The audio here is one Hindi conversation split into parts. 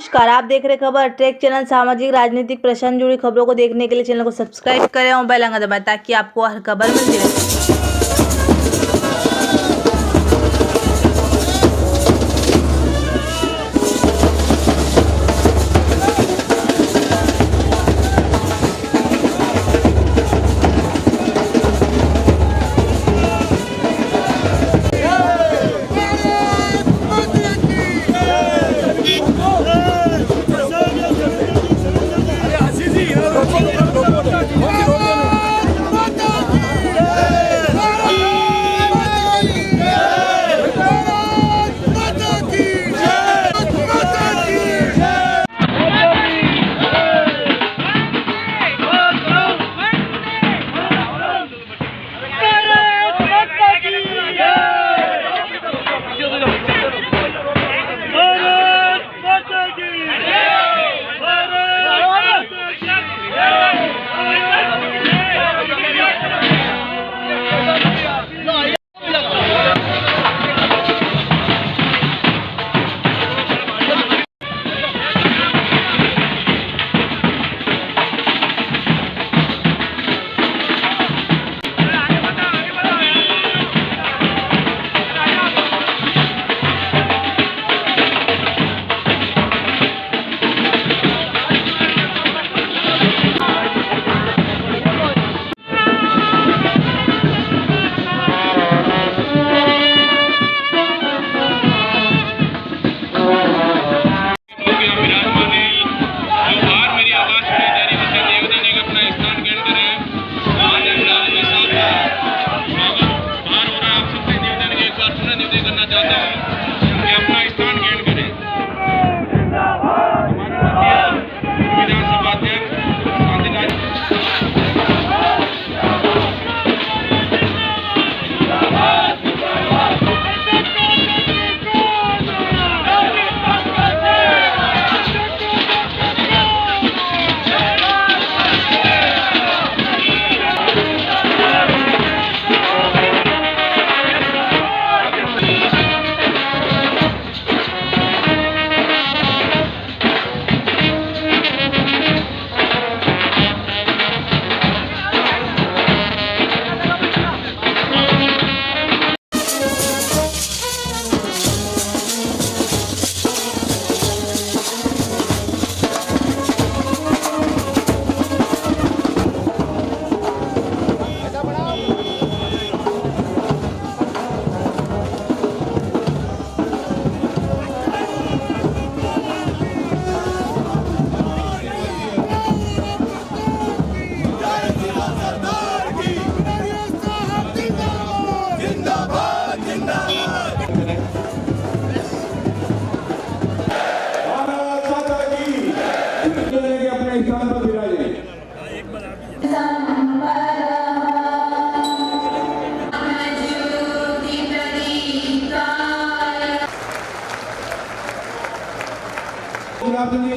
नमस्कार, आप देख रहे खबर ट्रैक चैनल। सामाजिक राजनीतिक प्रश्न जुड़ी खबरों को देखने के लिए चैनल को सब्सक्राइब करें और बेल आइकन दबाएं ताकि आपको हर खबर मिलती रहे।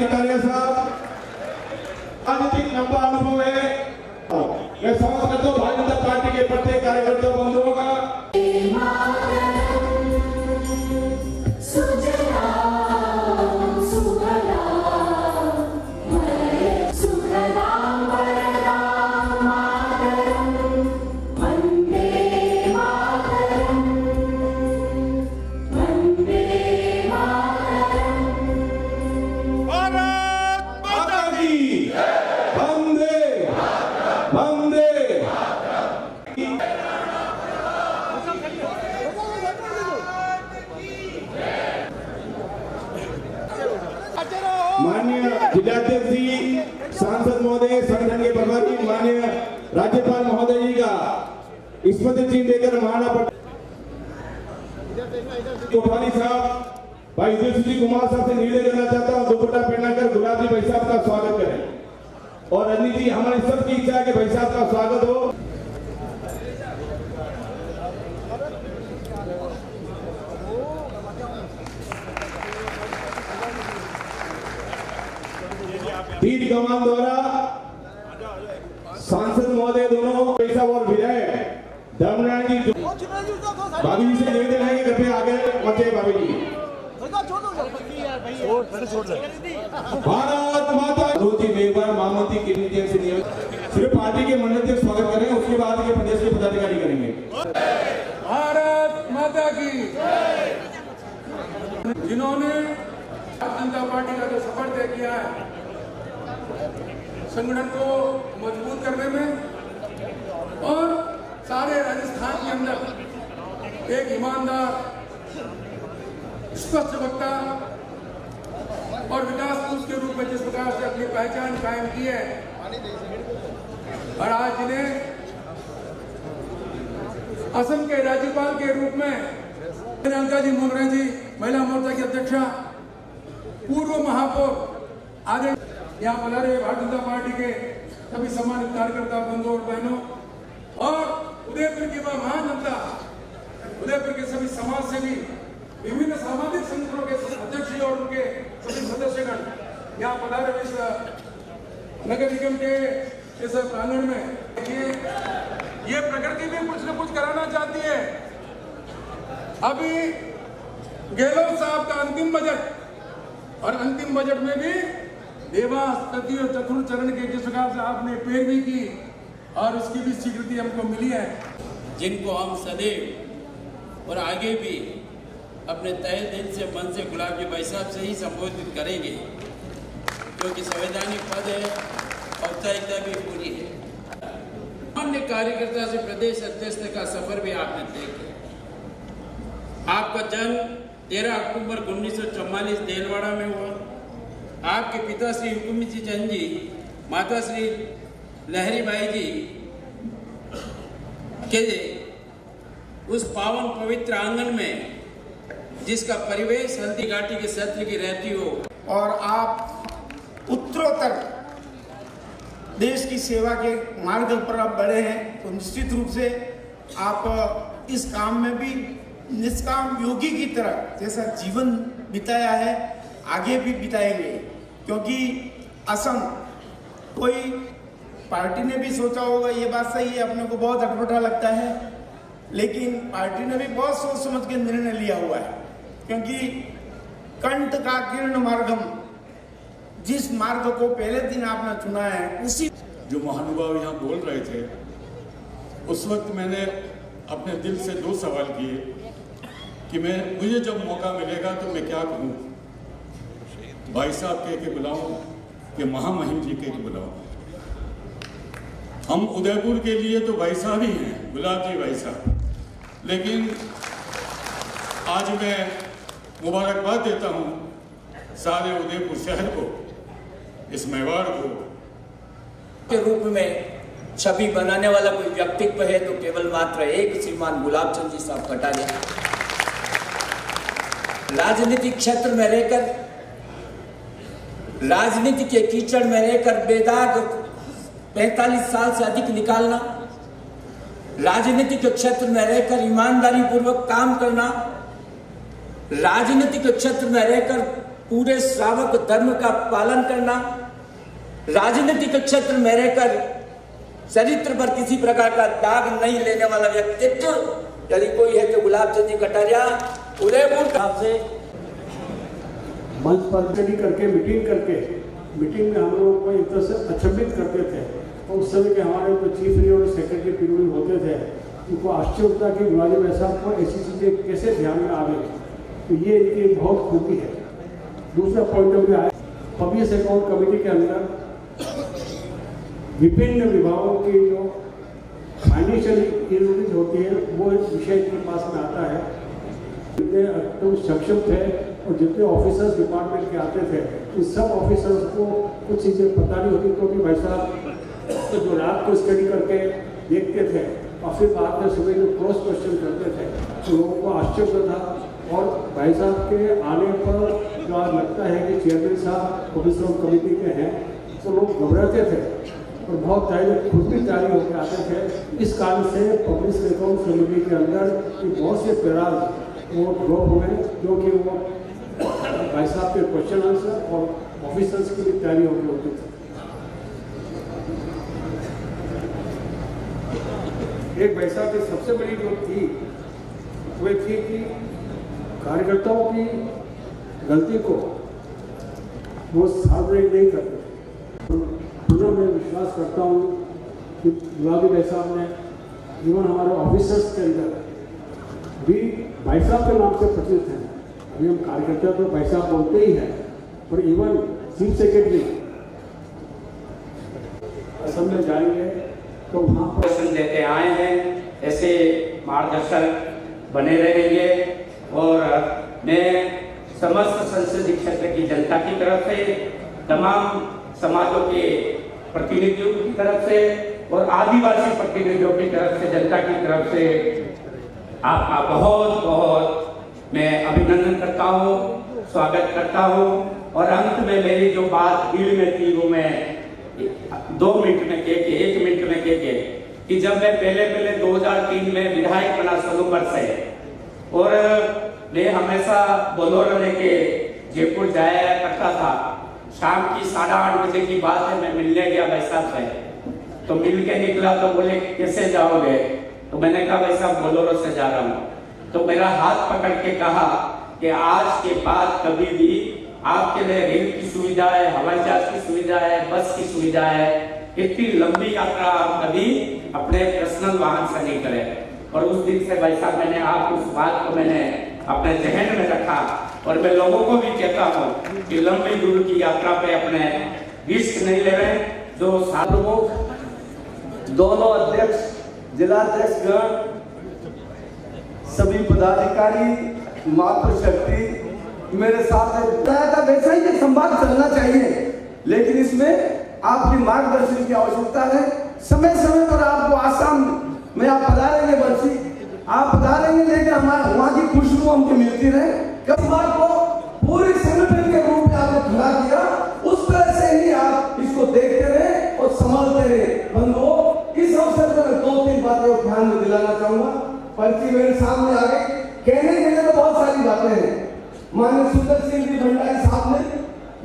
कटारिया साहब राजनीतिक लंबा अनुभव है। मैं समझ करता हूँ भारतीय जनता पार्टी के प्रत्येक कार्यकर्ता बंधुओं का माननीय जिलाध्यक्ष जी, सांसद महोदय, संगठन के प्रभारी माननीय राज्यपाल महोदय जी का स्मृति चिन्ह देकर महाराणा कोठारी साहब, भाई युधिष्ठिर कुमार साहब से निवेदन करना चाहता हूँ दुपट्टा पहनाकर गुलाबी भाई साहब का स्वागत करें। और रजनी जी, हमारी सबकी इच्छा है कि भाई साहब का स्वागत हो। तीर कमान द्वारा सांसद महोदय दोनों पैसा और विधायक धर्मनारायण जी भाभी जी से निवेदन है कि कृपया आगे पहुंचे। भाभी जी भारत माता रोजी मेघवार मामूती किन्नी देव से नियोजित सिर्फ पार्टी के मंडल से स्वागत करें, उसके बाद के प्रदेश के पदाधिकारी करेंगे। भारत माता की, जिन्होंने भारतीय जनता पार्टी का जो सफर तय किया है संगठन को मजबूत करने में और सारे राजस्थान के अंदर एक ईमानदार, स्पष्ट वक्ता और विकास पुरुष के रूप में जिस प्रकार से अपनी पहचान कायम की है, और आज जिन्हें असम के राज्यपाल के रूप में प्रियंका जी मुंगरा जी, महिला मोर्चा की अध्यक्षा, पूर्व महापौर आदि यहाँ पधारे भारतीय जनता पार्टी के सभी सम्मानित कार्यकर्ता बंधुओं और बहनों और उदयपुर की वह महान जनता, उदयपुर के सभी समाज सेवी, विभिन्न सामाजिक संगठनों के अध्यक्ष और उनके सभी सदस्यगण यहाँ पधारे इस नगर निगम के इस प्रांगण में। ये प्रकृति भी कुछ न कुछ कराना चाहती है। अभी गहलोत साहब का अंतिम बजट और अंतिम बजट में भी देवास, तृतीय और चतुर्थ चरण के जिस प्रकार से आपने पैरवी की और उसकी भी स्वीकृति हमको मिली है, जिनको हम सदैव और आगे भी अपने तहे दिल से, मन से गुलाब जी भाई साहब से ही संबोधित करेंगे, क्योंकि संवैधानिक पद है, औपचारिकता भी पूरी है। अन्य कार्यकर्ता से प्रदेश अध्यक्ष का सफर भी आपने तय किया। आपका जन्म 13 अक्टूबर 1944 देलवाड़ा में हुआ। आपके पिता श्री हुकुमी जी चंद जी, माता श्री लहरी बाई जी के उस पावन पवित्र आंगन में जिसका परिवेश हल्दी घाटी के सत्र की रहती हो, और आप उत्तरोत्तर देश की सेवा के मार्ग पर आप बढ़े हैं, तो निश्चित रूप से आप इस काम में भी निष्काम योगी की तरह जैसा जीवन बिताया है आगे भी बिताएंगे। क्योंकि असम, कोई पार्टी ने भी सोचा होगा, ये बात सही है, अपने को बहुत अटपटा लगता है, लेकिन पार्टी ने भी बहुत सोच समझ के निर्णय लिया हुआ है। क्योंकि कंठ का किरण मार्गम, जिस मार्ग को पहले दिन आपने चुना है, उसी जो महानुभाव यहाँ बोल रहे थे, उस वक्त मैंने अपने दिल से 2 सवाल किए कि मुझे जब मौका मिलेगा तो मैं क्या कहूँ। भाई साहब के बुलाऊं कि महामहिम जी के बुलाऊं। हम उदयपुर के लिए तो भाई साहब ही हैं, गुलाब जी भाई साहब, लेकिन आज मैं मुबारकबाद देता हूँ सारे उदयपुर शहर को, इस मेवाड़ को। के रूप में छवि बनाने वाला कोई व्यक्तित्व है तो केवल मात्र एक, श्रीमान गुलाब चंद जी साहब कटारिया। राजनीतिक क्षेत्र में रहकर, राजनीति के कीचड़ में रहकर बेदाग 45 साल से अधिक निकालना, राजनीतिक क्षेत्र में रहकर ईमानदारी पूर्वक काम करना, राजनीतिक क्षेत्र में रहकर पूरे श्रावक धर्म का पालन करना, राजनीतिक क्षेत्र में रहकर चरित्र पर किसी प्रकार का दाग नहीं लेने वाला व्यक्तित्व यदि कोई है तो गुलाब चंद जी कटारिया उदयपुर का से मंच पर करके मीटिंग में हम लोगों को एक तरह से अचंभित करते थे। और उस समय के हमारे जो चीफ रिव्यू और सेक्रेटरी पिरूल होते थे, उनको आश्चर्य होता कि गुलाब जी भाई साहब को ऐसी चीज़ें कैसे ध्यान में आ गई। तो ये इनकी बहुत खूबी है। दूसरा पॉइंट ऑफ व्यू है, पब्लिक अकाउंट कमेटी के अंदर विभिन्न विभागों की जो फाइनेंशियल इरेगुलरिटीज होती है वो विषय के पास में आता है। जितने तो सक्षम थे और जितने ऑफिसर्स डिपार्टमेंट के आते थे, उन सब ऑफिसर्स को कुछ चीज़ें पता नहीं होती, क्योंकि भाई साहब तो जो रात को स्टडी करके देखते थे और फिर बाद में सुबह जो क्रॉस क्वेश्चन करते थे तो लोगों को आश्चर्य था। और भाई साहब के आने पर जो आज लगता है कि चेयरमैन साहब ऑफिसर कमेटी के हैं, तो लोग घबराते थे और बहुत जारी खुद भी जारी होकर आते थे। इस कारण से पब्लिक अकाउंट कमेटी के अंदर बहुत से पैराज वो ड्रॉप हुए, जो कि वो भाई साहब के क्वेश्चन आंसर और ऑफिसर्स की भी तैयारी होकर होती थी। एक भाई साहब की सबसे बड़ी जो थी वो थी कि कार्यकर्ताओं की गलती को वो सार्वजनिक नहीं करते। पुनः मैं विश्वास करता हूँ कि गुलाबी भाई साहब ने इवन हमारे ऑफिसर्स के अंदर भी भाई साहब के नाम से प्रचलित हैं। अभी हम कार्यकर्ता तो भाई साहब बोलते ही हैं, पर इवन चीफ सेक्रेटरी असम में जाएंगे तो वहाँ प्रदर्शन देते आए हैं, ऐसे मार्गदर्शक बने रहेंगे। और मैं समस्त संसदीय क्षेत्र की जनता की तरफ से, तमाम समाजों के प्रतिनिधियों की तरफ से और आदिवासी प्रतिनिधियों की तरफ से, जनता की तरफ से आपका बहुत बहुत मैं अभिनंदन करता हूँ, स्वागत करता हूँ। और अंत में मेरी जो बात भीड़ में थी वो मैं 2 मिनट में कह के, 1 मिनट में कह के, कि जब मैं पहले 2003 में विधायक बना सोनभद्र से, और मैं हमेशा बोलोरो लेके जयपुर जाया करता था। शाम की 8:30 बजे की बात है, मैं मिलने गया भाई साहब से, तो मिल के निकला तो बोले कैसे जाओगे, तो मैंने कहा भाई साहब बोलोरो से जा रहा हूँ। तो मेरा हाथ पकड़ के कहा कि आज के बाद कभी भी आपके लिए रेल की सुविधा है, हवाई जहाज की सुविधा है, बस की सुविधा है, इतनी लंबी यात्रा आप कभी अपने पर्सनल वाहन से नहीं करें। और उस दिन से भाई साहब मैंने आप उस बात को मैंने अपने जहन में रखा, और मैं लोगों को भी कहता हूँ कि लंबी दूर की यात्रा पे अपने रिस्क नहीं ले रहे। जो दोनों अध्यक्ष, जिलाध्यक्ष गण, सभी पदाधिकारी, मातृशक्ति मेरे साथ है। वैसा ही ये संवाद चलना चाहिए, लेकिन इसमें आपकी मार्गदर्शन की आवश्यकता है। समय समय पर आपको आसाम में आप पधारेंगे, बंसी आप पधारेंगे, लेकिन हमारे वहाँ की खुशबू हमको मिलती रहे। कभी बात को पूरी संगठन के रूप में आपने खड़ा किया, उस तरह से ही आप इसको देखते रहे और संभालते रहे। बंधुओं, इस अवसर पर 2-3 बातें ध्यान में दिलाना चाहूंगा। पर्ची मेरे सामने आ गई, कहने के लिए तो बहुत सारी बातें हैं। माननीय सुंदर सिंह जी भंडारी साहब ने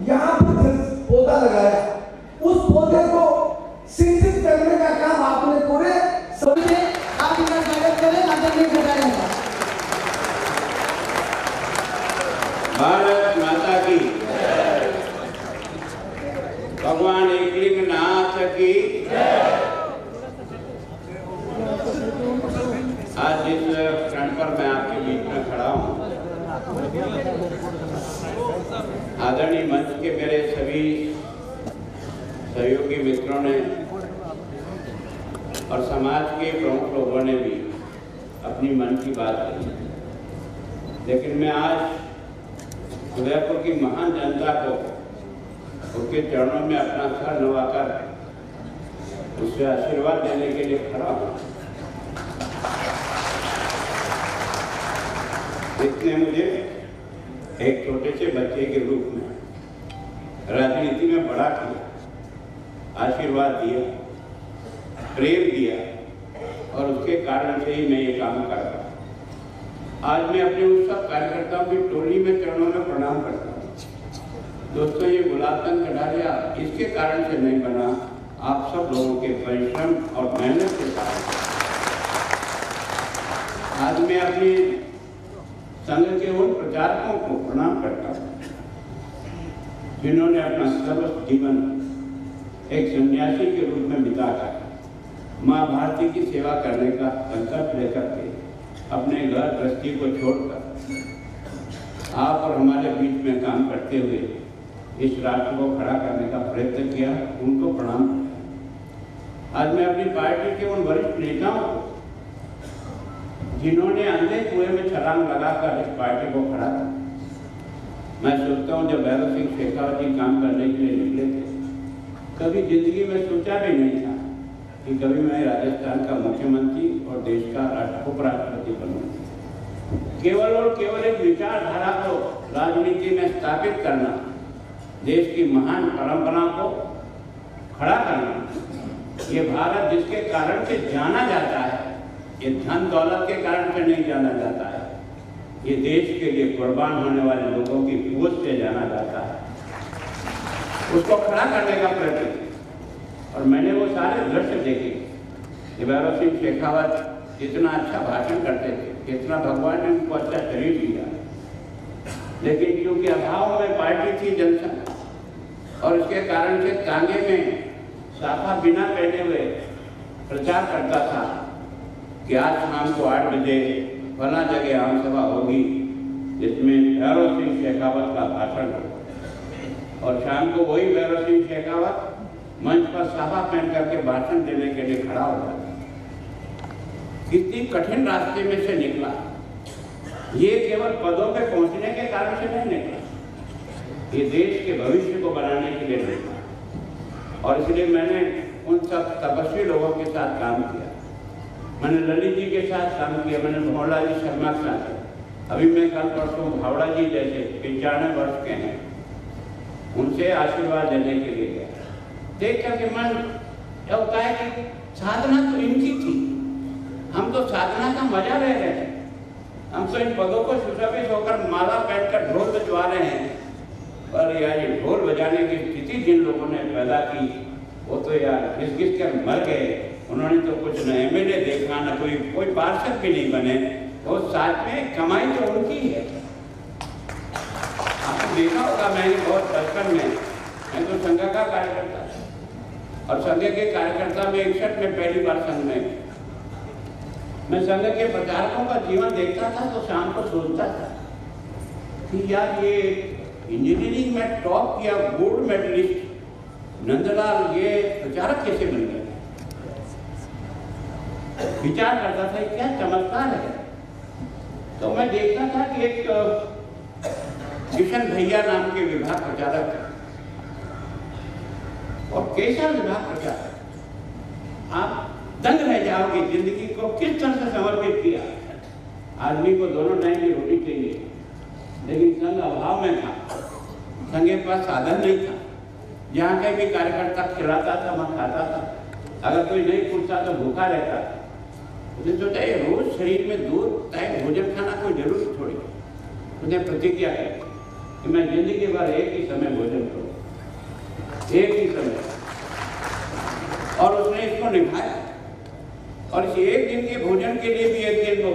यहाँ पर पौधा लगाया, उस पौधे को सिंचित करने का काम आपने पूरे सभी आप इधर स्वागत करें, आदरणीय विधायक। भारत माता की, भगवान एकलिंगनाथ की। आज जिस क्षण पर मैं आपके बीच में खड़ा हूँ, आदरणीय मंच के मेरे सभी सहयोगी मित्रों ने और समाज के प्रमुख लोगों ने भी अपनी मन की बात कही, लेकिन मैं आज उदयपुर की महान जनता को उनके चरणों में अपना सर नवाकर उससे आशीर्वाद देने के लिए खड़ा हूँ। इसने मुझे एक छोटे से बच्चे के रूप में राजनीति में बड़ा किया, आशीर्वाद दिया, प्रेम दिया, और उसके कारण से ही मैं ये काम कर रहा हूँ। आज मैं अपने उस सब कार्यकर्ताओं की टोली में चरणों में प्रणाम करता हूँ। दोस्तों, ये गुलाबचंद कटारिया इसके कारण से नहीं बना, आप सब लोगों के परिश्रम और मेहनत के कारण। आज मैं अपनी संघ के उन प्रचारकों को प्रणाम करता हूँ जिन्होंने अपना सर्वस्व जीवन एक सन्यासी के रूप में बिताकर माँ भारती की सेवा करने का संकल्प लेकर के अपने घर गृहस्थी को छोड़कर आप और हमारे बीच में काम करते हुए इस राष्ट्र को खड़ा करने का प्रयत्न किया, उनको प्रणाम। आज मैं अपनी पार्टी के उन वरिष्ठ नेताओं को जिन्होंने अंधे कुएं में छलांग लगाकर इस पार्टी को खड़ा किया। मैं सोचता हूँ जब भैरव सिंह शेखावत जी काम करने के लिए निकले थे, कभी जिंदगी में सोचा भी नहीं था कि कभी मैं राजस्थान का मुख्यमंत्री और देश का उपराष्ट्रपति बनूंगा। केवल और केवल एक विचारधारा को राजनीति में स्थापित करना, देश की महान परंपरा को खड़ा करना, ये भारत जिसके कारण से जाना जाता है, ये धन दौलत के कारण से नहीं जाना जाता है, ये देश के लिए कुर्बान होने वाले लोगों की पूछ से जाना जाता है, उसको खड़ा करने का प्रयत्न। और मैंने वो सारे दृश्य देखे कि भैरव सिंह शेखावत इतना अच्छा भाषण करते थे, इतना भगवान ने उनको अच्छा शरीर दिया, लेकिन क्योंकि अभाव में पार्टी थी जनसंघ और उसके कारण से तांगे में साफा बिना पहने हुए प्रचार करता था कि आज शाम को 8 बजे फला जगह आम सभा होगी जिसमें भैरव सिंह शेखावत का भाषण हो, और शाम को वही भैरव सिंह शेखावत मंच पर साफा पहन करके भाषण देने के लिए खड़ा हो जाता। कितनी कठिन रास्ते में से निकला, ये केवल पदों पे पहुंचने के कारण से नहीं निकला, ये देश के भविष्य को बनाने के लिए निकला। और इसलिए मैंने उन सब तपस्वी लोगों के साथ काम किया, मैंने ललित जी के साथ काम किया, मैंने भोला जी शर्मा के साथ, अभी मैं कल परसों भावड़ा जी जैसे 95 वर्ष के हैं उनसे आशीर्वाद लेने के लिए गया। देख करके मन क्या होता है कि साधना तो इनकी थी, हम तो साधना का मजा ले रहे थे, हम तो इन पदों को सुशोभित होकर माला पहनकर ढोल बजवा रहे हैं, पर यार ये ढोल बजाने की स्थिति जिन लोगों ने पैदा की वो तो यार घिस घिस कर मर गए। उन्होंने तो कुछ न MLA देखा, न कोई पार्षद भी नहीं बने, वो साथ में कमाई तो उनकी है। आपने देखा होगा, मैंने बहुत बचपन में, मैं तो संघ का कार्यकर्ता था और संघ के कार्यकर्ता में 61 में पहली बार संघ में मैं संघ के प्रचारकों का जीवन देखता था तो शाम को सोचता था कि यार ये इंजीनियरिंग में टॉप किया गोल्ड मेडलिस्ट नंदलाल ये प्रचारक कैसे बन गए। विचार करता था क्या चमत्कार है। तो मैं देखता था कि एक किशन भैया नाम के विभाग प्रचारक और कैसा विभाग प्रचारक, आप दंग रह जाओगे जिंदगी को किस तरह से समर्पित किया। आदमी को दोनों टाइम की रोटी चाहिए, लेकिन संघ अभाव में था, संघ के पास साधन नहीं था, जहाँ कहीं भी कार्यकर्ता खिलाता था वहाँ खाता था, अगर कोई नहीं पूछता तो भूखा रहता था। उसने सोचा ये रोज शरीर में दूध तय भोजन खाना कोई जरूरी थोड़ी। उसने प्रतिज्ञा की कि मैं जिंदगी भर एक ही समय भोजन करूँ, एक ही समय, और उसने इसको निभाया। और इस एक दिन के भोजन के लिए भी एक दिन वो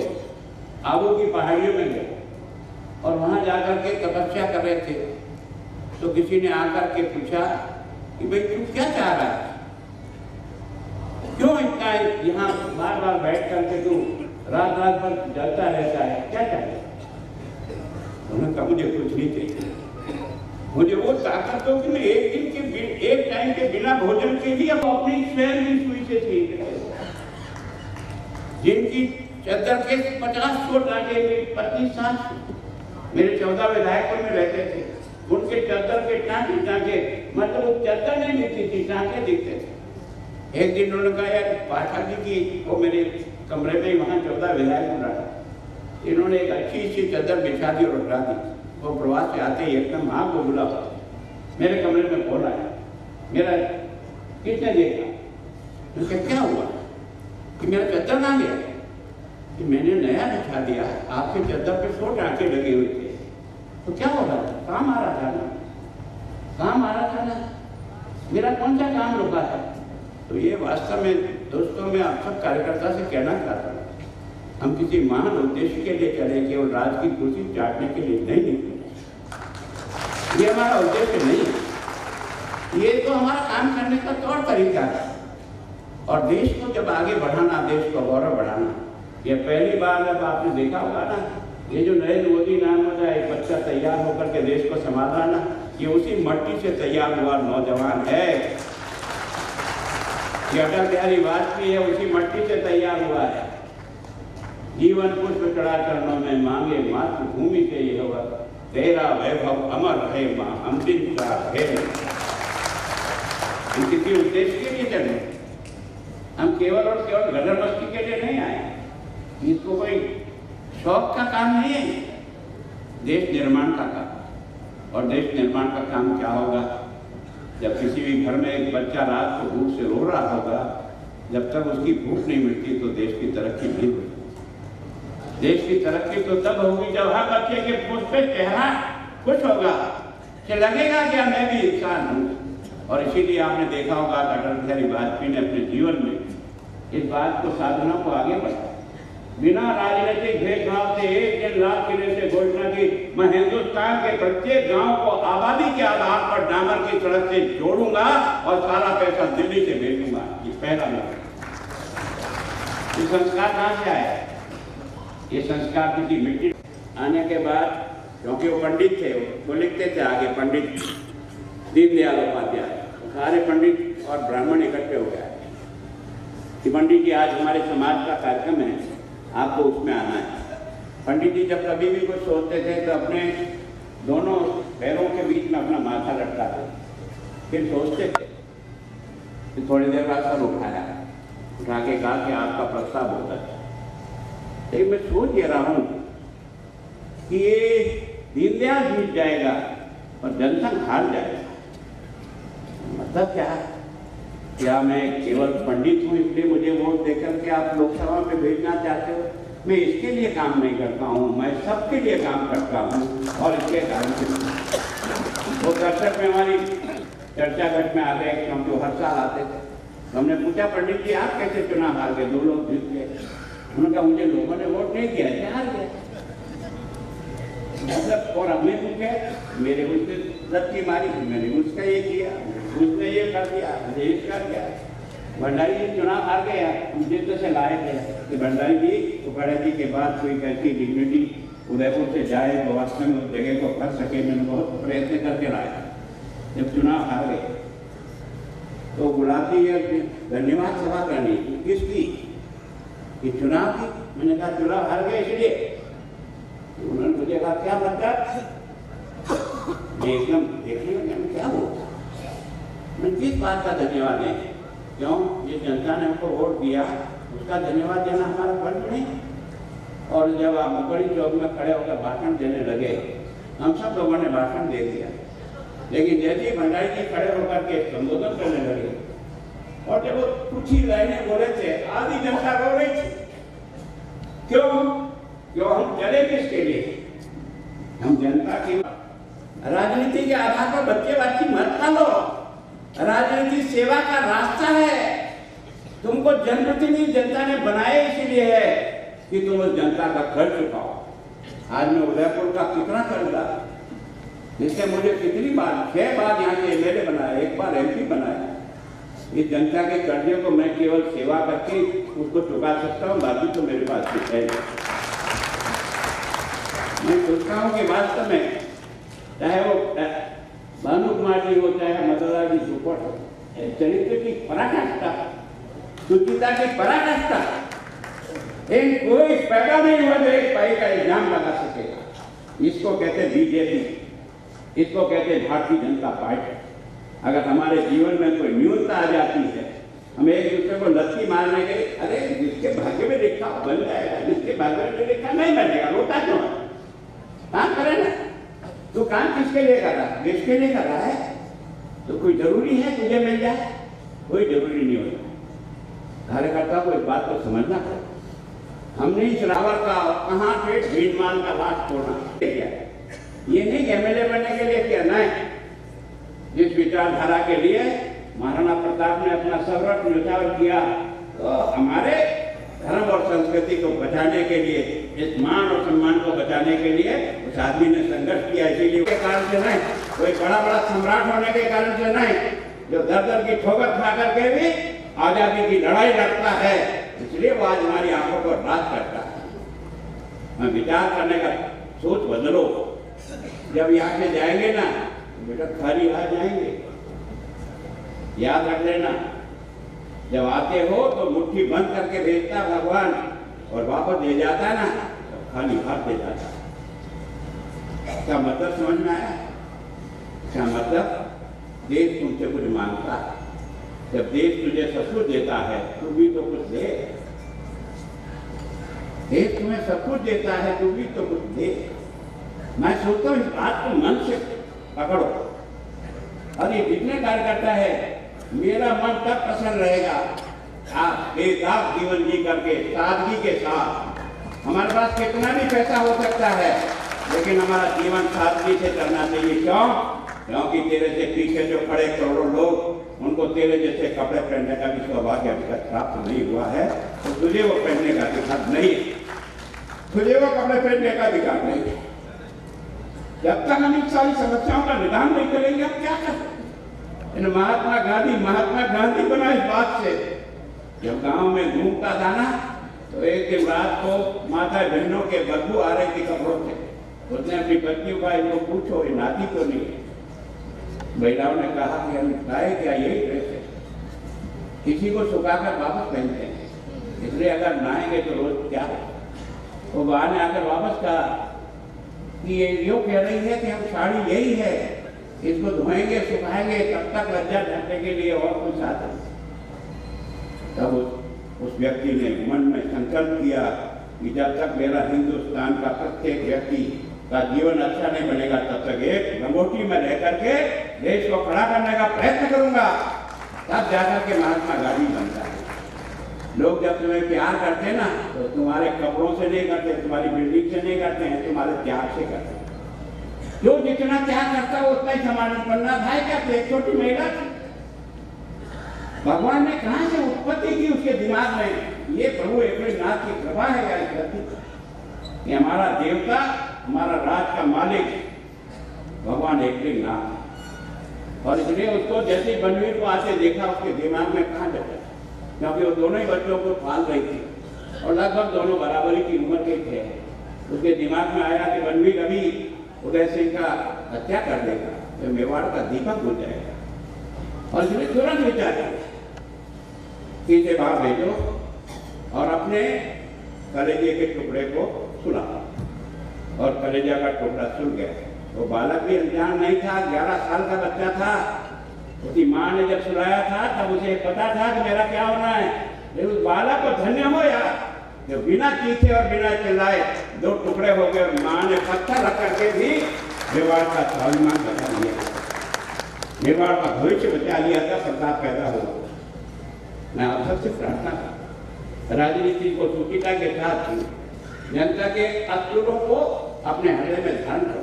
आबू की पहाड़ियों में गए और वहां जाकर के तपस्या कर रहे थे, तो किसी ने आकर के पूछा कि भाई तू क्या चाह रहा है, क्यों इतना यहाँ बार बार बैठ करके तू रात रात भर जलता रहता है, क्या चाहिए। उन्होंने कहा मुझे कुछ नहीं चाहिए, मुझे वो ताकत दो कि मैं एक दिन के एक टाइम के बिना भोजन के लिए अपनी स्वयं की सुई से ठीक है। जिनकी चद्दर के 50 चोट लागे, मेरी पत्नी साथ मेरे 14 विधायकों में रहते थे, उनके चद्दर के टाँके मतलब वो चद्दर नहीं दिखती थी, टाँके दिखते थे। एक दिन उन्होंने कहा यार पाठक जी की वो मेरे कमरे में वहाँ 14 विधायक बुला, इन्होंने एक अच्छी सी चद्दर बिछा दी और उठा दी। वो प्रवास से आते ही एकदम हाँ को बुला मेरे कमरे में फोन आया, मेरा किसने देखा, उनका क्या हुआ कि मेरा चद्दर ना गया, कि मैंने नया बिछा दिया, आपके चद्दर पे 100 टाँके लगे हुए थे, तो क्या हो रहा था, काम आ रहा था ना, काम आ रहा था ना, मेरा कौन सा काम रुका था। तो ये वास्तव में दोस्तों मैं आप सब कार्यकर्ता से कहना चाहता हूँ, हम किसी महान उद्देश्य के लिए चले, केवल राज की कुर्सी चाटने के लिए नहीं निकले, ये हमारा उद्देश्य नहीं है, ये तो हमारा काम करने का तौर तरीका है। और देश को जब आगे बढ़ाना, देश को गौरव बढ़ाना, ये पहली बार जब आपने देखा होगा ना, ये जो नरेंद्र मोदी नाम होता है, एक बच्चा तैयार होकर के देश को संभाल रहा ना, ये उसी मट्टी से तैयार हुआ नौजवान है। ये अटल बिहारी वाजपेयी है, उसी मट्टी से तैयार हुआ है। जीवन पुष्प चढ़ा चरणों में मांगे मातृभूमि से ये होगा, तेरा वैभव अमर रहे माँ, हम दिन चाह है। हम किसी उद्देश्य के लिए चले, हम केवल और केवल गदर मस्ती के लिए नहीं आए, इसको कोई शौक का काम नहीं है, देश निर्माण का काम। और देश निर्माण का काम क्या होगा, जब किसी भी घर में एक बच्चा रात को भूख से रो रहा होगा, जब तक उसकी भूख नहीं मिटती तो देश की तरक्की नहीं होगी। देश की तरक्की तो तब होगी जब हर बच्चे के मुझ पे चेहरा खुश होगा, कि लगेगा कि मैं भी इंसान हूँ। और इसीलिए आपने देखा होगा अटल बिहारी वाजपेयी ने अपने जीवन में इस बात को, साधना को आगे बढ़ाया। बिना राजनीतिक भेदभाव से एक दिन लाल किले से घोषणा की, मैं हिंदुस्तान के प्रत्येक गांव को आबादी के आधार पर डामर की सड़क से जोड़ूंगा और सारा पैसा दिल्ली से भेजूंगा। ये पहला लक्ष्य। ये संस्कार कहाँ से आया? ये संस्कार किसी मिट्टी आने के बाद, क्योंकि वो पंडित थे, वो लिखते थे आगे पंडित दीनदयाल उपाध्याय, सारे पंडित और ब्राह्मण इकट्ठे हो गए कि पंडित जी आज हमारे समाज का कार्यक्रम है, आपको उसमें आना है। पंडित जी जब कभी भी कुछ सोचते थे तो अपने दोनों पैरों के बीच में अपना माथा लटकाते, फिर सोचते थे, फिर थोड़ी देर बाद सर उठा के कहा कि आपका प्रस्ताव होता है। लेकिन मैं सोच ये रहा हूँ कि ये दीनदयाल जीत जाएगा और जनसंघ हार जाएगा, मतलब क्या है? क्या मैं केवल पंडित हूँ इसलिए मुझे वोट देकर के आप लोकसभा में भेजना चाहते हो? मैं इसके लिए काम नहीं करता हूँ, मैं सबके लिए काम करता हूँ। और इसके कारण से वो दर्शक में हमारी चर्चा घट में आ गए, क्योंकि वो हर साल आते थे। हमने पूछा पंडित जी आप कैसे चुनाव हार गए? 2 लोग जीत गए। उन्होंने कहा मुझे लोगों ने वोट नहीं किया, हार गए। मतलब और हमने पूछे, मेरे उसने रत्ती मारी, मैंने उसका ये किया, उसने ये कर दिया, मुझे इसका किया। भंडारी जी चुनाव हार गया, हम जिद्द से लाए थे कि भंडारी जी उपाध्याय जी के बाद कोई कैसी डिग्निटी उदयपुर से जाए तो वास्तव में उस जगह को कर सके। मैंने बहुत प्रयत्न करके लाया। जब चुनाव हार गए तो गुलाबी धन्यवाद सभा करनी किसकी? कि चुनाव की। मैंने कहा चुनाव हार गए इसलिए। उन्होंने मुझे कहा क्या मतलब? मैं एकदम देखने में क्या हुआ, मैं किस बात का धन्यवाद है? क्यों? ये जनता ने हमको वोट दिया, उसका धन्यवाद देना हमारा फर्ज नहीं। और जब आप मुकड़ी चौक में खड़े होकर भाषण देने लगे, हम सब लोगों ने भाषण दे दिया, लेकिन जैसे ही भंडारी जी खड़े होकर के संबोधन करने लगे और जब वो कुछ ही लाइनें बोले थे, आधी जनता रो रही थी। क्यों? क्यों? हम चले किसके लिए? हम जनता की राजनीति के आधार पर बच्चेबाजी मत खा लो। राजनीति सेवा का रास्ता है। तुमको जनप्रतिनिधि जनता ने बनाए इसीलिए है कि तुम उस जनता का कर चुकाओ। आज मैं उदयपुर का कितना कर्जा, जिससे मुझे कितनी बार 6 बार यहाँ के एमएलए बनाया, 1 बार एमपी बनाया। इस जनता के कर्जे को मैं केवल सेवा करके उसको चुका सकता हूँ, बाकी तो मेरे पास कुछ है। मैं सोचता हूँ कि वास्तव में चाहे वो भानु कुमार जी हो, चाहे मदनलाल जी सुपट हो, चरित्र की पराकाष्ठा, सुचिता की पराकाष्ठा, इन कोई पैदा नहीं हुआ जो एक पाई का इल्जाम लगा सकेगा। इसको कहते बीजेपी, इसको कहते भारतीय जनता पार्टी। अगर हमारे जीवन में कोई न्यूनता आ जाती है, हम एक दूसरे को लत्ती मारने के, अरे जिसके भाग्य में लिखा बन जाएगा, जिसके भाग्य में लिखा नहीं बनेगा, रोता क्यों? काम करे ना। तो काम किसके लिए कर रहा है? देश के लिए कर रहा है। तो कोई जरूरी है तुझे मिल जाए? कोई जरूरी नहीं होता। कार्यकर्ता को इस बात को समझना है। हमने इस रावण का कहाँ से भीड़मान का लाश छोड़ा किया, ये नहीं एमएलए बनने के लिए किया, नहीं। जिस विचारधारा के लिए महाराणा प्रताप ने अपना सर्वस्व न्यौछावर किया, तो हमारे धर्म और संस्कृति को बचाने के लिए, इस मान और सम्मान को बचाने के लिए उस आदमी ने संघर्ष किया। इसीलिए के कारण से नहीं, कोई बड़ा बड़ा सम्राट होने के कारण से नहीं, जो दर दर की ठोकर खा करके भी आजादी की लड़ाई लड़ता है, इसलिए वो आज हमारी आंखों पर राज करता है। मैं विचार करने का सोच बदलो। जब यहाँ से जाएंगे ना, बेटा खाली आ जाएंगे, याद रख लेना। जब आते हो तो मुट्ठी बंद करके भेजता भगवान, और वापस ले जाता ना तो खाली हाथ दे जाता। क्या मतलब समझ में आया? क्या मतलब? देश तुमसे कुछ मांगता है। जब देश तुझे सब कुछ देता है, तू भी तो कुछ दे। देश तुम्हें सब कुछ देता है, तू भी तो कुछ दे। मैं सोचता हूँ इस बात को मन से पकड़ो। और ये जितने कार्यकर्ता है, मेरा मन तब प्रसन्न रहेगा आप बेदाग जीवन जी करके सादगी के साथ। हमारे पास कितना भी पैसा हो सकता है, लेकिन हमारा जीवन सादगी से करना चाहिए। क्यों? क्योंकि तेरे से पीछे जो खड़े करोड़ों लोग, उनको तेरे जैसे कपड़े पहनने का भी सौभाग्य अभी तक प्राप्त नहीं हुआ है, तो तुझे वो पहनने का अधिकार नहीं है। तुझे वो कपड़े पहनने का अधिकार नहीं है। जब तक हम इन सारी समस्याओं का निदान नहीं करेंगे हम क्या कर सकते। महात्मा गांधी बना इस बात से, जब गांव में घूमता था ना तो एक दिन रात को माता बहनों के बदबू आ रही थी कपड़ों से। उसने अपनी बच्चियों का इनको पूछो ये नाती तो नहीं है। महिलाओं ने कहा कि हम खाए क्या यही ड्रेस है, किसी को सुखाकर वापस पहनते हैं, इसलिए अगर नहाएंगे तो रोज क्या है। वो बहन ने आकर वापस कहा कि ये यूँ कह रही है कि हम साड़ी यही है, इसको धोएंगे सुखाएंगे तब तक लज्जा ढकने के लिए और कुछ आता। तब उस व्यक्ति ने मन में संकल्प किया कि जब तक मेरा हिंदुस्तान का प्रत्येक व्यक्ति का जीवन अच्छा नहीं बनेगा तब तक एक लंगोटी में रह करके देश को खड़ा करने का प्रयत्न करूंगा। तब जाकर के महात्मा गांधी बनता है। लोग जब तुम्हें प्यार करते ना तो तुम्हारे कपड़ों से नहीं करते, तुम्हारी बिल्डिंग से नहीं करते हैं, तुम्हारे त्याग से करते हैं। जो जितना त्याग करता है उतना ही सम्मानित बनना था। क्या एक छोटी महिला भगवान ने कहां से उत्पत्ति की उसके दिमाग में, ये प्रभु एकनाथ की कृपा है या कि हमारा देवता हमारा राज का मालिक भगवान एकनाथ। और इसलिए उसको जैसे बनवीर को आते देखा उसके दिमाग में कहां जाता, क्योंकि वो दोनों ही बच्चों को पाल रही थी और लगभग दोनों बराबरी की उम्र के थे। उसके दिमाग में आया कि बनवीर अभी उदय सिंह का हत्या कर देगा तो मेवाड़ का दीपक बुझ जाएगा। और इसलिए तुरंत विचार किया कि इसे बाहर भेजो और अपने कलेजे के टुकड़े को सुला। और कलेजा का टुकड़ा सुल गया। वो बालक भी अनजान नहीं था, 11 साल का बच्चा था। उसकी माँ ने जब सुलाया था तब उसे पता था कि मेरा क्या होना है। लेकिन उस बालक को धन्य हो यार, जो बिना चीखे और बिना चिल्लाए 2 टुकड़े हो गए। माँ ने पत्थर रख करके भी मेवाड़ का स्वाभिमान बचा लिया, मेवाड़ का भविष्य बचा लिया था। प्रताप पैदा हुआ। मैं आप सबसे प्रार्थना करता, राजनीति को सुचिता के साथ जनता के असुरों को अपने हृदय में धारण करो,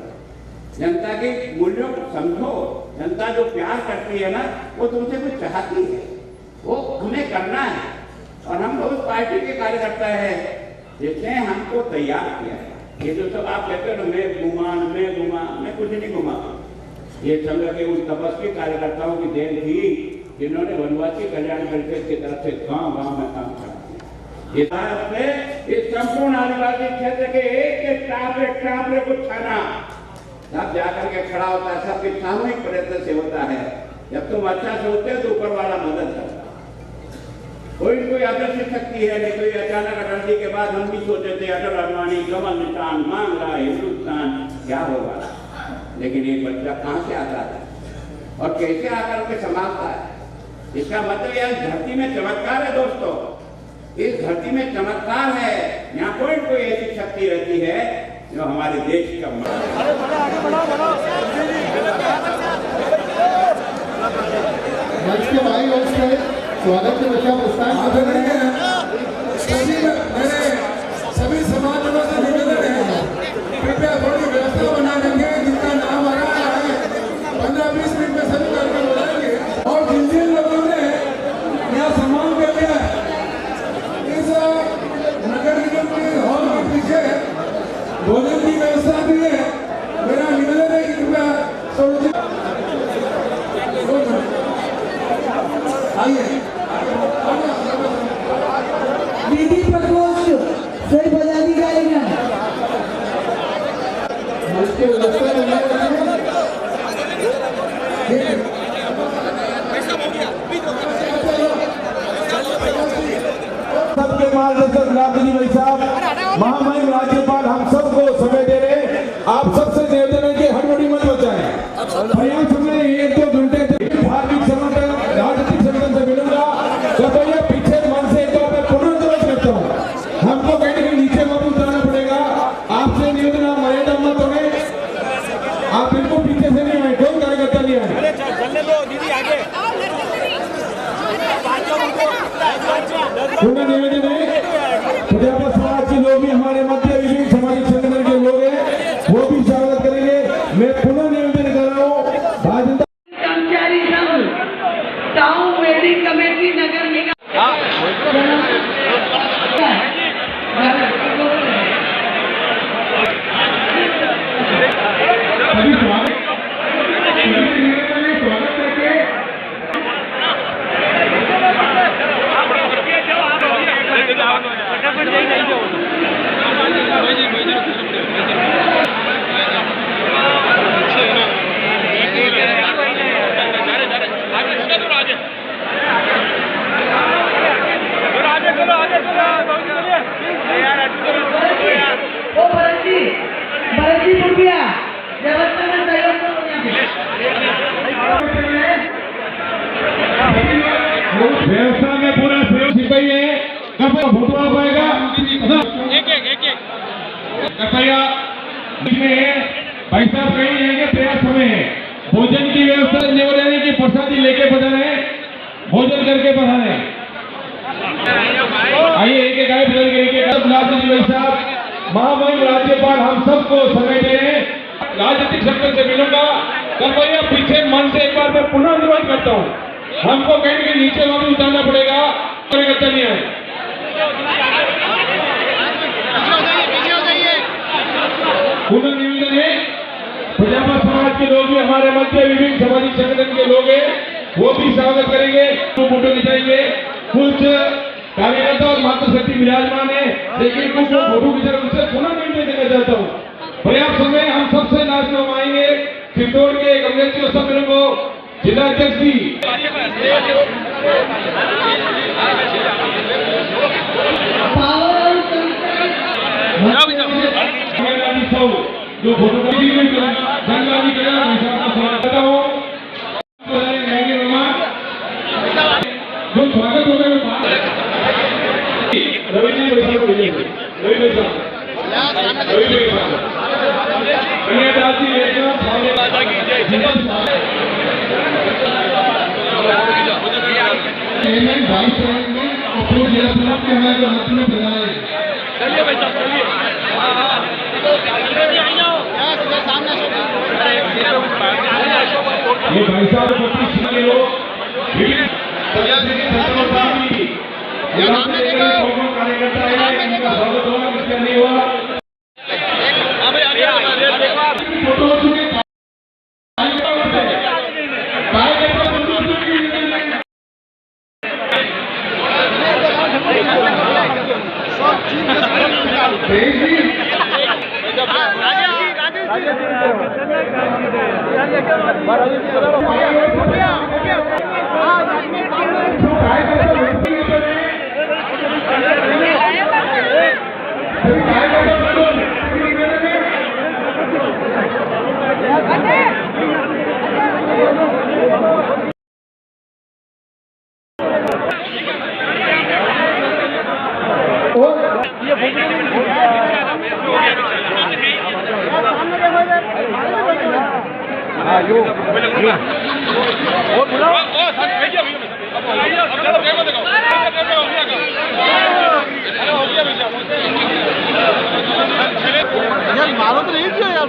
जनता के मूल्यों को समझो। जनता जो प्यार करती है ना वो तुमसे कुछ चाहती है, वो उन्हें करना है। और हम उस पार्टी के कार्यकर्ता है जिसने हमको तैयार किया है। ये जो सब आप कहते हो ना मैं कुछ नहीं घुमा। ये संघ के उन तपस्वी कार्यकर्ताओं की देन थी जिन्होंने वनवासी कल्याण परिषद की तरफ से गांव-गांव में काम किया। ये अपने इस संपूर्ण आदिवासी क्षेत्र के एक टापरे को छाना, तब जाकर के खड़ा होता है। सबके सामूहिक प्रयत्न से होता है। जब तुम अच्छा सोचते हो तो ऊपर वाला मदद करता है। कोई आदर्श शक्ति है नहीं। कोई अचानक अटल जी के बाद हम भी सोचे थे अटल अडवाणी कमल निशान मांग रहा हिंदुस्तान क्या होगा। लेकिन एक बच्चा कहाँ से आता है और कैसे आकर के संभालता है। इसका मतलब यह धरती में चमत्कार है दोस्तों। इस धरती में चमत्कार है। यहाँ कोई ऐसी शक्ति रहती है जो हमारे देश का भाई स्वागत के बच्चा सभी समाजों से निवेदन है कृपया थोड़ी व्यवस्था बना देंगे। जिनका नाम आ रहा है 15-20 मिनट में सभी करके बुलाएंगे। और जिन जिन लोगों ने यहाँ सामान कर लिया है इस नगर निगम के हॉल के पीछे भोजन की व्यवस्था भी है। मेरा निवेदन है कि कृपया आइए। दीदी प्रकोष्ठ सही पदाधिकारी सबके मार्गदर्शक गुलाबजी भाई साहब, महामहिम राज्यपाल हम सबको समय दे रहे। आप सबसे निवेदन है कि हड़बड़ी मत बचाएं। प्रयास में 1-2 घंटे धार्मिक संगठन राजनीतिक संगठन से मिलूंगा तो भैया पीछे मन से तो मैं पुनर्जोर करता हूँ। हमको कहीं ना कहीं नीचे वापस जाना पड़ेगा। आपसे निवेदन आप मर्यादा मत होने, आप बिल्कुल पीछे से नहीं आए, कोई कार्यकर्ता नहीं आए। पुनः निवेदन है प्रजापत समाज के लोग भी हमारे मध्य विभिन्न सामाजिक संगठन के लोग हैं, वो भी स्वागत करेंगे। मैं पुनः निवेदन कर रहा हूँ कर्मचारी संघ टाउन वेडिंग कमेटी नगर निगम व्यवस्था में पूरा सहयोग सिपाही है, कब फोटो आ पाएगा कृपया में भाई साहब कहीं रहेंगे, प्रयास समय है, भोजन की व्यवस्था नहीं हो रही कि प्रसादी लेके पधारे, भोजन करके पधारे। आइए एक एक आए बदल के एक लालजी भाई साहब, महामहिम राज्यपाल हम सबको समेटे हैं, राजनीतिक शक्ति से मिलूंगा। कृपया पीछे मन से एक बार मैं पुनः अनुरोध करता हूँ, हमको कहीं के नीचे वाली उतारना पड़ेगा, चलिए पुनः निवेदन है, प्रजापत समाज के लोग भी हमारे मध्य विभिन्न सामाजिक संगठन के लोग हैं, वो भी स्वागत करेंगे, फोटो खिंचाएंगे। कुछ कार्यकर्ता और मातृशक्ति विराजमान है, लेकिन कुछ फोटो खिंचा उनसे पुनः निवेदन करना चाहता हूँ, पर्याप्त समय हम सबसे लास्ट में आएंगे। चित्तौड़ के कांग्रेस के सभी को जिला अध्यक्ष जी जो फोटो धन्यवाद करता हूँ, जो स्वागत होगा रवि जी भाई साहब, चलिए भाई साहब चलिए, ये भाई साहब के लोग कार्यकर्ता है, इनका स्वागत होगा, किसका नहीं हुआ मारो तो नहीं किया यार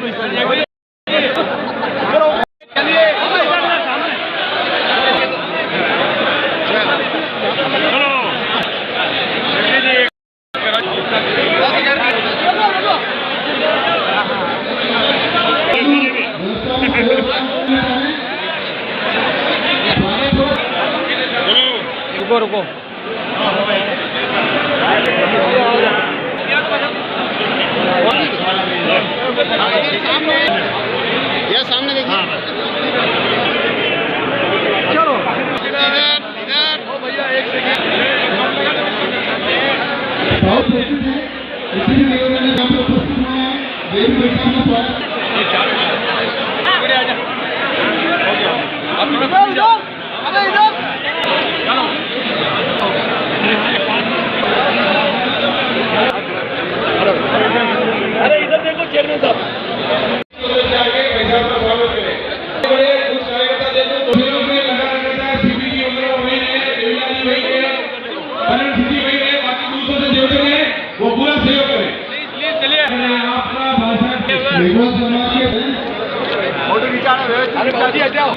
रुको ये सामने देखिए, चलो इधर ओ भैया एक सेकंड अरे इधर देखो चेयरमैन साहब, वो पूरा सहयोग करें। प्लीज चलिए, आपका भाषण फोटो खिंचाना हटाओ,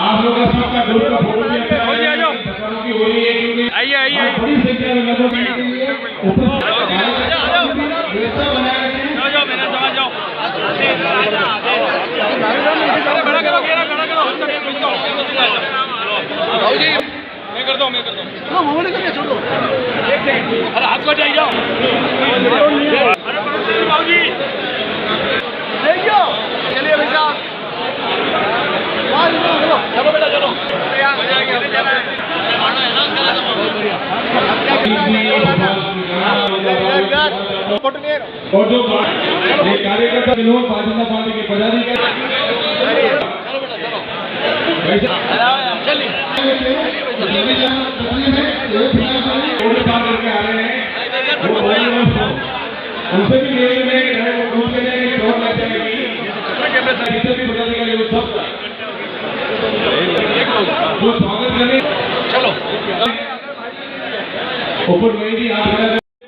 आप लोग सबका ग्रुप का फोटो भी अच्छा है, आइए आइए बड़ी संख्या में लोगों के लिए मैं करता हूँ मोबाइल करके छोड़ दो, एक सेकंड, अरे हाथ को जाइए जाओ, अरे बाबूजी देखियो, चलिए भाई साहब, चलो बेटा चलो, फोटो कार्यकर्ता विनोद भारतीय जनता पार्टी के पदाधिकारी करके आ रहे हैं उनसे भी निवेदन है कि वो ग्रुप के लिए शोर लग जाएगी जितने भी पदाधिकारी वो सब वो स्वागत करें। चलो ऊपर वही जी आप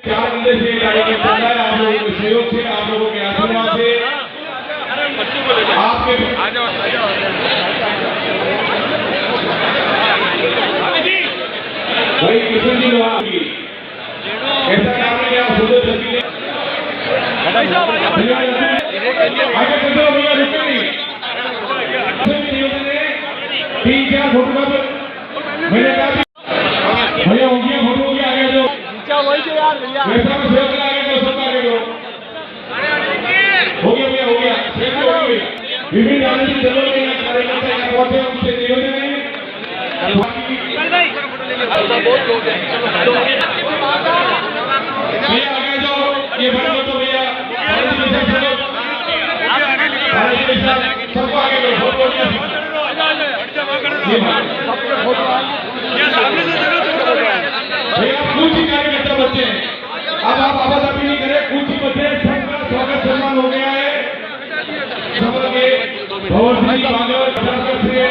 4 बंदे से कार्यक्रम चल रहा है। आप लोगों के सहयोग से, आप लोगों के आशीर्वाद से, आपके भाई किशन जी लोहा ऐसा काम है कि आप खुद तस्वीरें आगे चलो भैया रुके नहीं 3-4 फोटो का मैंने कहा भैया हो गया फोटो हो गया आगे जो वैसा में सेव करा आगे जो सब आगे जो हो गया भैया हो गया सेव हो गया विभिन्न राजनीतिक दलों के कार्यकर्ता यहाँ पहुंचे उनसे निवेदन है भैया आगे जाओ ये बड़ा तो भैया सबको आगे लो भैया कुछ ही कार्यकर्ता बच्चे हैं अब आप आवाजाही नहीं करें कुछ ही बच्चे सबका स्वागत सम्मान हो गया है सभा के भवन सिंह बागल से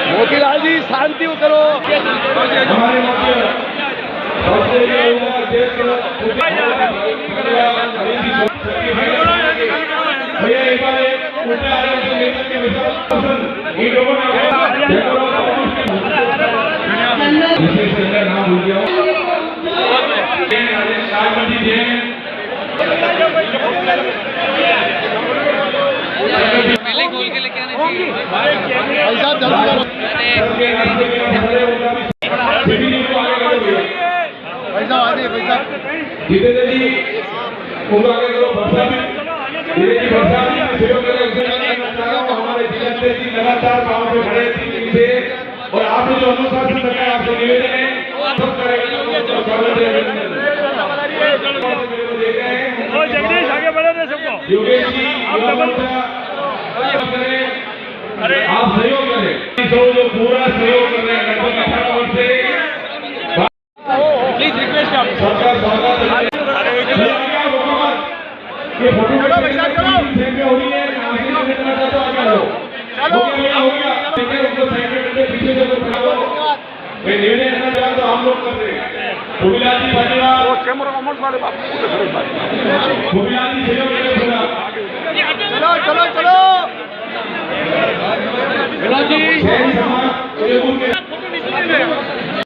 मोतीलाल जी शांति करो। हमारे मध्य भैया एक बार उल्टे आ रहे हैं इन लोगों ने नाम भूल गया शाहजी जैन पहले गोल के लेके आने चाहिए जितेंद्र जी उनको आगे करो वर्षा भी सहयोग करें हमारे जितेंद्र जी लगातार गाँव में खड़े 3 दिन से और आपने जो अनुशासन रखा है आपसे निवेदन है सब करेंगे जगदीश आगे बढ़े थे सबको योगेश जी आप सहयोग करें जो पूरा सहयोग कर रहे हैं लगभग 18 वर्ष से प्लीज रिक्वेस्ट आप सरकार स्वागत ये फोटो हो रही है चलो हो गया पीछे से निर्णय करना चाहे तो हम लोग कर रहे हैं भूमिलाल जी धन्यवाद भूमिलाल जी चलो शहरी समाज